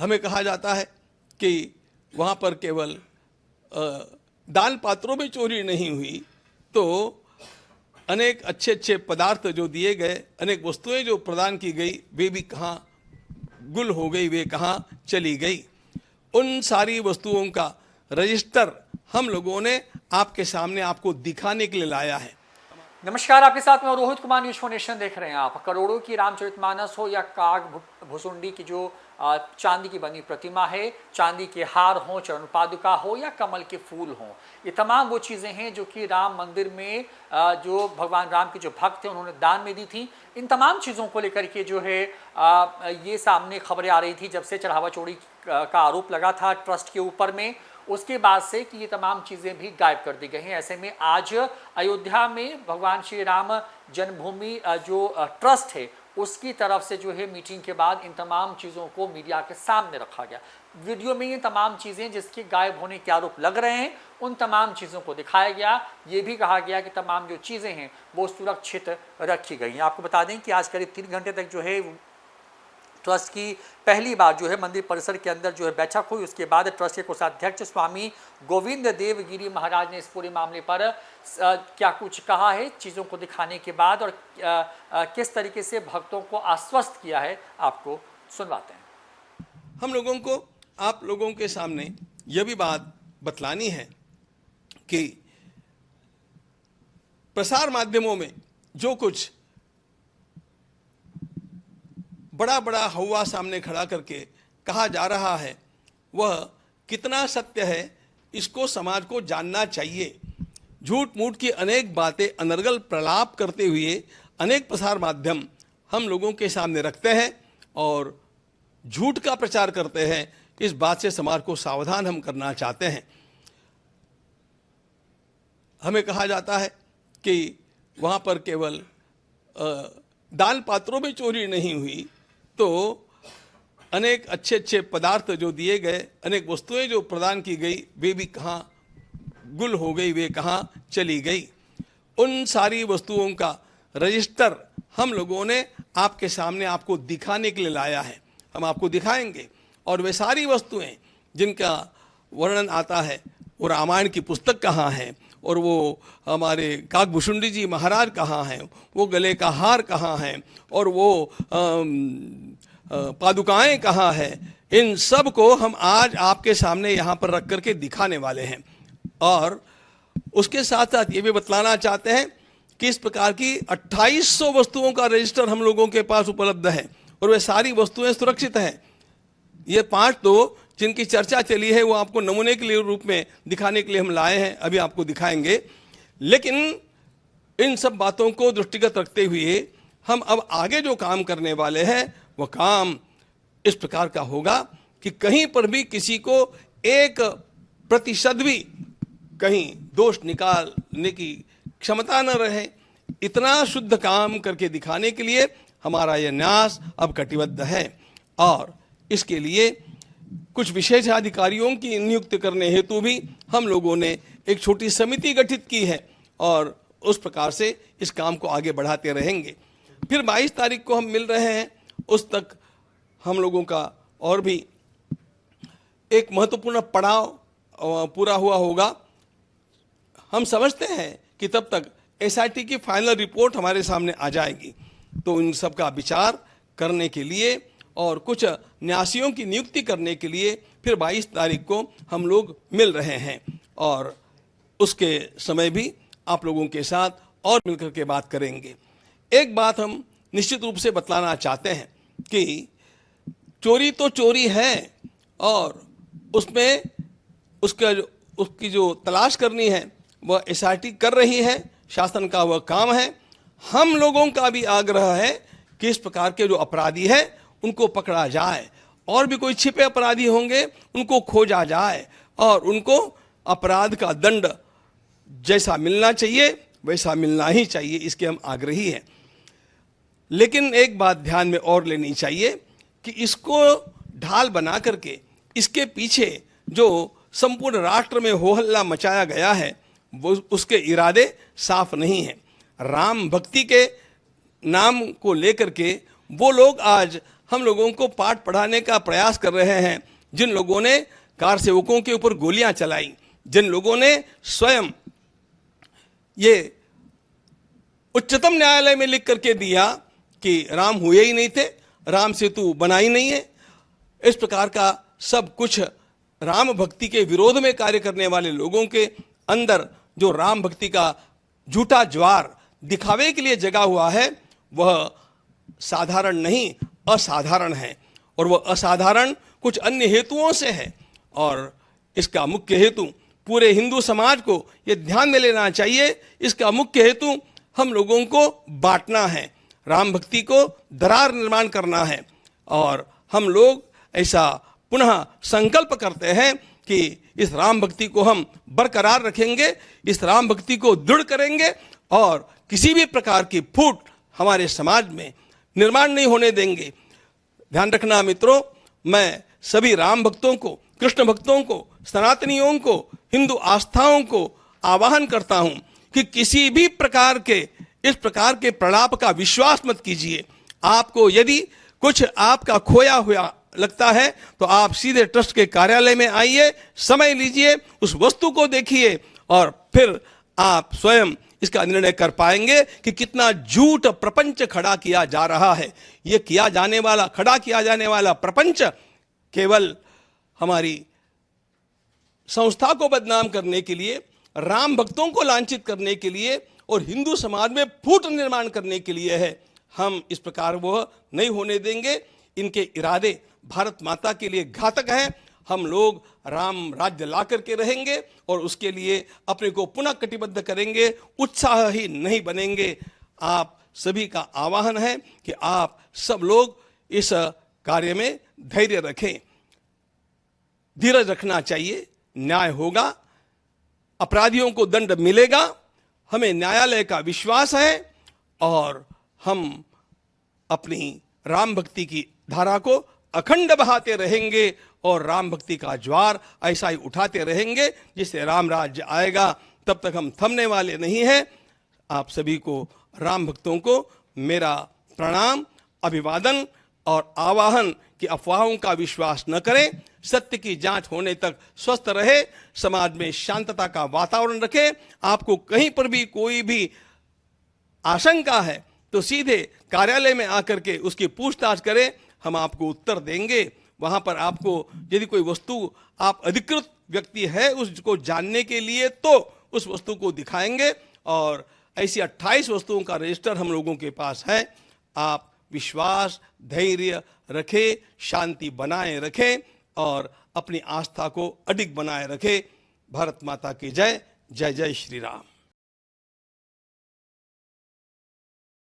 हमें कहा जाता है कि वहाँ पर केवल दान पात्रों में चोरी नहीं हुई, तो अनेक अच्छे अच्छे पदार्थ जो दिए गए, अनेक वस्तुएं जो प्रदान की गई, वे भी कहाँ गुल हो गई, वे कहाँ चली गई। उन सारी वस्तुओं का रजिस्टर हम लोगों ने आपके सामने आपको दिखाने के लिए लाया है। नमस्कार, आपके साथ मैं रोहित कुमार, न्यूज़ नेशन देख रहे हैं आप। करोड़ों की रामचरितमानस हो या काग भुसुंडी की जो चांदी की बनी प्रतिमा है, चांदी के हार हो, चरण पादुका हो या कमल के फूल हो, ये तमाम वो चीज़ें हैं जो कि राम मंदिर में जो भगवान राम के जो भक्त थे उन्होंने दान में दी थी। इन तमाम चीज़ों को लेकर के जो है ये सामने खबरें आ रही थी जब से चढ़ावा चोरी का आरोप लगा था ट्रस्ट के ऊपर में, उसके बाद से कि ये तमाम चीज़ें भी गायब कर दी गई हैं। ऐसे में आज अयोध्या में भगवान श्री राम जन्मभूमि जो ट्रस्ट है उसकी तरफ से जो है मीटिंग के बाद इन तमाम चीज़ों को मीडिया के सामने रखा गया। वीडियो में ये तमाम चीज़ें जिसके गायब होने के आरोप लग रहे हैं उन तमाम चीज़ों को दिखाया गया। ये भी कहा गया कि तमाम जो चीज़ें हैं वो सुरक्षित रखी गई हैं। आपको बता दें कि आज करीब 3 घंटे तक जो है ट्रस्ट की पहली बार जो है मंदिर परिसर के अंदर जो है बैठक हुई। उसके बाद ट्रस्ट के कोषाध्यक्ष स्वामी गोविंद देव गिरी महाराज ने इस पूरे मामले पर क्या कुछ कहा है चीज़ों को दिखाने के बाद, और किस तरीके से भक्तों को आश्वस्त किया है, आपको सुनवाते हैं। हम लोगों को आप लोगों के सामने यह भी बात बतलानी है कि प्रसार माध्यमों में जो कुछ बड़ा बड़ा हवा सामने खड़ा करके कहा जा रहा है वह कितना सत्य है, इसको समाज को जानना चाहिए। झूठ मूठ की अनेक बातें अनर्गल प्रलाप करते हुए अनेक प्रसार माध्यम हम लोगों के सामने रखते हैं और झूठ का प्रचार करते हैं। इस बात से समाज को सावधान हम करना चाहते हैं। हमें कहा जाता है कि वहाँ पर केवल दान पात्रों में चोरी नहीं हुई, तो अनेक अच्छे अच्छे पदार्थ जो दिए गए, अनेक वस्तुएं जो प्रदान की गई, वे भी कहाँ गुल हो गई, वे कहाँ चली गई। उन सारी वस्तुओं का रजिस्टर हम लोगों ने आपके सामने आपको दिखाने के लिए लाया है। हम आपको दिखाएंगे, और वे सारी वस्तुएं जिनका वर्णन आता है, वो रामायण की पुस्तक कहाँ है, और वो हमारे काग भुसुंडी जी महाराज कहाँ हैं, वो गले का हार कहाँ है, और वो पादुकाएं कहाँ हैं, इन सब को हम आज आपके सामने यहाँ पर रख करके दिखाने वाले हैं। और उसके साथ साथ ये भी बतलाना चाहते हैं कि इस प्रकार की 2800 वस्तुओं का रजिस्टर हम लोगों के पास उपलब्ध है, और वे सारी वस्तुएं सुरक्षित हैं। ये 5 तो जिनकी चर्चा चली है वो आपको नमूने के लिए रूप में दिखाने के लिए हम लाए हैं, अभी आपको दिखाएंगे। लेकिन इन सब बातों को दृष्टिगत रखते हुए हम अब आगे जो काम करने वाले हैं वह काम इस प्रकार का होगा कि कहीं पर भी किसी को 1% भी कहीं दोष निकालने की क्षमता न रहे, इतना शुद्ध काम करके दिखाने के लिए हमारा यह न्यास अब कटिबद्ध है। और इसके लिए कुछ विशेष अधिकारियों की नियुक्ति करने हेतु भी हम लोगों ने एक छोटी समिति गठित की है, और उस प्रकार से इस काम को आगे बढ़ाते रहेंगे। फिर 22 तारीख को हम मिल रहे हैं, उस तक हम लोगों का और भी एक महत्वपूर्ण पड़ाव पूरा हुआ होगा। हम समझते हैं कि तब तक एसआईटी की फाइनल रिपोर्ट हमारे सामने आ जाएगी, तो इन सब का विचार करने के लिए और कुछ न्यासियों की नियुक्ति करने के लिए फिर 22 तारीख को हम लोग मिल रहे हैं, और उसके समय भी आप लोगों के साथ और मिलकर के बात करेंगे। एक बात हम निश्चित रूप से बतलाना चाहते हैं कि चोरी तो चोरी है, और उसमें उसकी जो तलाश करनी है वह एसआईटी कर रही है, शासन का वह काम है। हम लोगों का भी आग्रह है कि इस प्रकार के जो अपराधी है उनको पकड़ा जाए, और भी कोई छिपे अपराधी होंगे उनको खोजा जाए, और उनको अपराध का दंड जैसा मिलना चाहिए वैसा मिलना ही चाहिए, इसके हम आग्रही हैं। लेकिन एक बात ध्यान में और लेनी चाहिए कि इसको ढाल बना करके इसके पीछे जो संपूर्ण राष्ट्र में हो हल्ला मचाया गया है वो उसके इरादे साफ नहीं हैं। राम भक्ति के नाम को लेकर के वो लोग आज हम लोगों को पाठ पढ़ाने का प्रयास कर रहे हैं। जिन लोगों ने कार सेवकों के ऊपर गोलियां चलाई, जिन लोगों ने स्वयं ये उच्चतम न्यायालय में लिख करके दिया कि राम हुए ही नहीं थे, राम सेतु बना ही नहीं है, इस प्रकार का सब कुछ राम भक्ति के विरोध में कार्य करने वाले लोगों के अंदर जो राम भक्ति का झूठा ज्वार दिखावे के लिए जगा हुआ है, वह साधारण नहीं असाधारण है। और वह असाधारण कुछ अन्य हेतुओं से है, और इसका मुख्य हेतु पूरे हिंदू समाज को यह ध्यान में लेना चाहिए। इसका मुख्य हेतु हम लोगों को बांटना है, राम भक्ति को दरार निर्माण करना है। और हम लोग ऐसा पुनः संकल्प करते हैं कि इस राम भक्ति को हम बरकरार रखेंगे, इस राम भक्ति को दृढ़ करेंगे और किसी भी प्रकार की फूट हमारे समाज में निर्माण नहीं होने देंगे। ध्यान रखना मित्रों, मैं सभी राम भक्तों को, कृष्ण भक्तों को, सनातनियों को, हिंदू आस्थाओं को आह्वान करता हूं कि किसी भी प्रकार के इस प्रकार के प्रलाप का विश्वास मत कीजिए। आपको यदि कुछ आपका खोया हुआ लगता है तो आप सीधे ट्रस्ट के कार्यालय में आइए, समय लीजिए, उस वस्तु को देखिए और फिर आप स्वयं इसका निर्णय कर पाएंगे कि कितना झूठ प्रपंच खड़ा किया जा रहा है। यह खड़ा किया जाने वाला प्रपंच केवल हमारी संस्था को बदनाम करने के लिए, राम भक्तों को लांछित करने के लिए और हिंदू समाज में फूट निर्माण करने के लिए है। हम इस प्रकार वह नहीं होने देंगे। इनके इरादे भारत माता के लिए घातक हैं। हम लोग राम राज्य ला करके रहेंगे और उसके लिए अपने को पुनः कटिबद्ध करेंगे, उत्साह ही नहीं बनेंगे। आप सभी का आह्वान है कि आप सब लोग इस कार्य में धैर्य रखें, धीरज रखना चाहिए। न्याय होगा, अपराधियों को दंड मिलेगा, हमें न्यायालय का विश्वास है और हम अपनी राम भक्ति की धारा को अखंड बहाते रहेंगे और राम भक्ति का ज्वार ऐसा ही उठाते रहेंगे जिससे राम राज्य आएगा। तब तक हम थमने वाले नहीं हैं। आप सभी को, राम भक्तों को मेरा प्रणाम, अभिवादन और आवाहन कि अफवाहों का विश्वास न करें, सत्य की जांच होने तक स्वस्थ रहे, समाज में शांतता का वातावरण रखें। आपको कहीं पर भी कोई भी आशंका है तो सीधे कार्यालय में आकर के उसकी पूछताछ करें, हम आपको उत्तर देंगे। वहां पर आपको यदि कोई वस्तु आप अधिकृत व्यक्ति है उसको जानने के लिए तो उस वस्तु को दिखाएंगे और ऐसी 28 वस्तुओं का रजिस्टर हम लोगों के पास है। आप विश्वास, धैर्य रखें, शांति बनाए रखें और अपनी आस्था को अडिग बनाए रखें। भारत माता की जय। जय जय श्री राम।